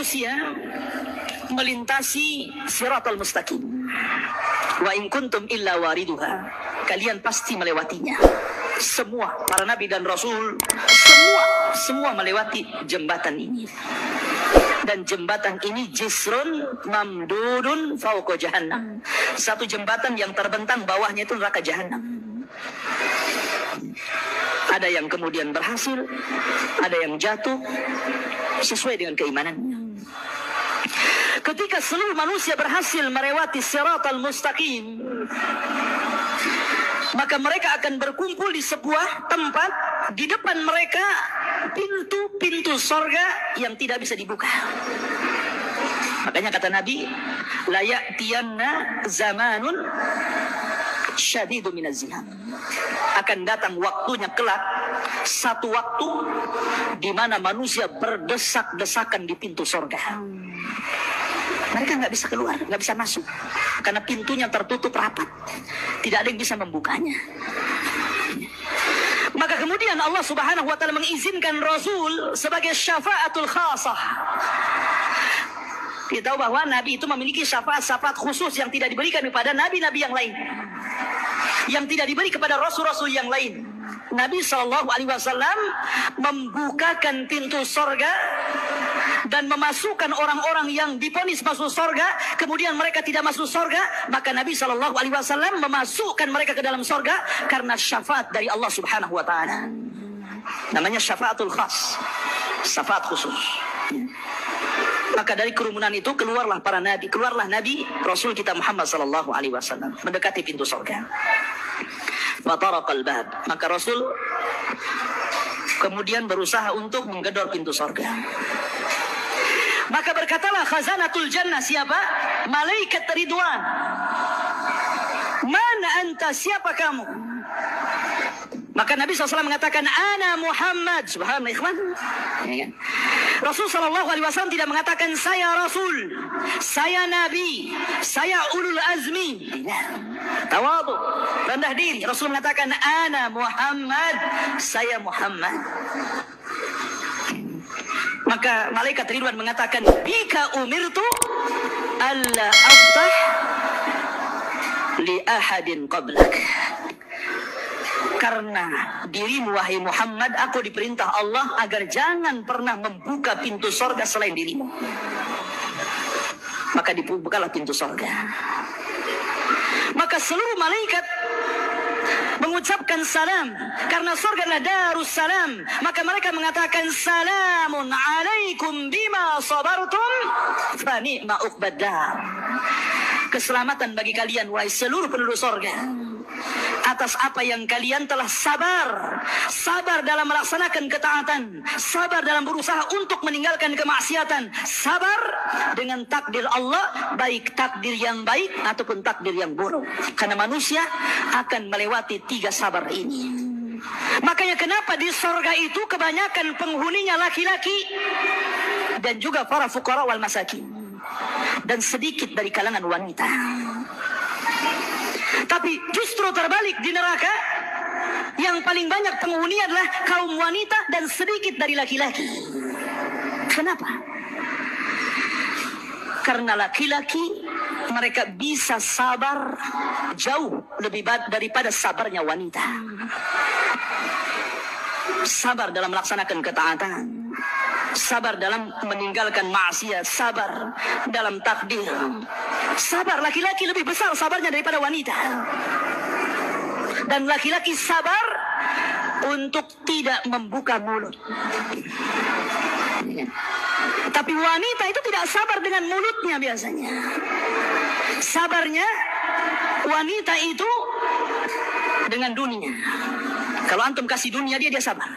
manusia melintasi siratal mustaqim. Wa in kuntum illa wariduha. Kalian pasti melewatinya. Semua para nabi dan rasul, semua melewati jembatan ini. Dan jembatan ini jisrun mamdudun fauqa jahannam. Satu jembatan yang terbentang, bawahnya itu neraka jahannam. Ada yang kemudian berhasil, ada yang jatuh sesuai dengan keimanannya. Ketika seluruh manusia berhasil melewati siratal mustaqim, maka mereka akan berkumpul di sebuah tempat. Di depan mereka pintu-pintu sorga yang tidak bisa dibuka. Makanya kata Nabi, la ya'tiyanna zamanun syadidu minaz ziham. Akan datang waktunya kelak, satu waktu di mana manusia berdesak-desakan di pintu sorga. Mereka nggak bisa keluar, nggak bisa masuk, karena pintunya tertutup rapat. Tidak ada yang bisa membukanya. Maka kemudian Allah Subhanahu wa Ta'ala mengizinkan Rasul sebagai syafaatul khasah. Kita tahu bahwa Nabi itu memiliki syafaat-syafaat khusus yang tidak diberikan kepada nabi-nabi yang lain, yang tidak diberi kepada rasul-rasul yang lain. Nabi SAW membukakan pintu sorga dan memasukkan orang-orang yang divonis masuk sorga, kemudian mereka tidak masuk sorga, maka Nabi SAW memasukkan mereka ke dalam sorga karena syafaat dari Allah Subhanahu Wa Taala. Namanya syafaatul khas, syafaat khusus. Maka dari kerumunan itu keluarlah para nabi, keluarlah Nabi Rasul kita Muhammad SAW mendekati pintu sorga. Fataraqal bab, maka Rasul kemudian berusaha untuk menggedor pintu sorga. Maka berkatalah khazanatul jannah, siapa? Malaikat Ridwan. Mana anta, siapa kamu? Maka Nabi SAW mengatakan, Ana Muhammad. Subhanallah, ikhwan. Rasul SAW tidak mengatakan, saya Rasul, saya Nabi, saya ulul azmi. Tawadhu, rendah diri. Rasul mengatakan, Ana Muhammad, saya Muhammad. Maka malaikat Ridwan mengatakan, bika umirtu alla aftah li ahadin qablak. Karena dirimu wahai Muhammad, aku diperintah Allah agar jangan pernah membuka pintu sorga selain dirimu. Maka dibukalah pintu sorga. Maka seluruh malaikat mengucapkan salam, karena surga adalah darus salam. Maka mereka mengatakan, salamun alaikum bima sabartum fa ni'ma uqbad dar. Keselamatan bagi kalian wahai seluruh penduduk surga, atas apa yang kalian telah sabar. Sabar dalam melaksanakan ketaatan, sabar dalam berusaha untuk meninggalkan kemaksiatan, sabar dengan takdir Allah, baik takdir yang baik ataupun takdir yang buruk. Karena manusia akan melewati 3 sabar ini. Makanya kenapa di surga itu kebanyakan penghuninya laki-laki dan juga para fuqara wal masakin, dan sedikit dari kalangan wanita. Tapi justru terbalik di neraka, yang paling banyak penghuni adalah kaum wanita dan sedikit dari laki-laki. Kenapa? Karena laki-laki mereka bisa sabar jauh lebih daripada sabarnya wanita. Sabar dalam melaksanakan ketaatan, sabar dalam meninggalkan maksiat, sabar dalam takdir. Sabar laki-laki lebih besar sabarnya daripada wanita. Dan laki-laki sabar untuk tidak membuka mulut. Tapi wanita itu tidak sabar dengan mulutnya biasanya. Sabarnya wanita itu dengan dunia. Kalau antum kasih dunia dia sabar.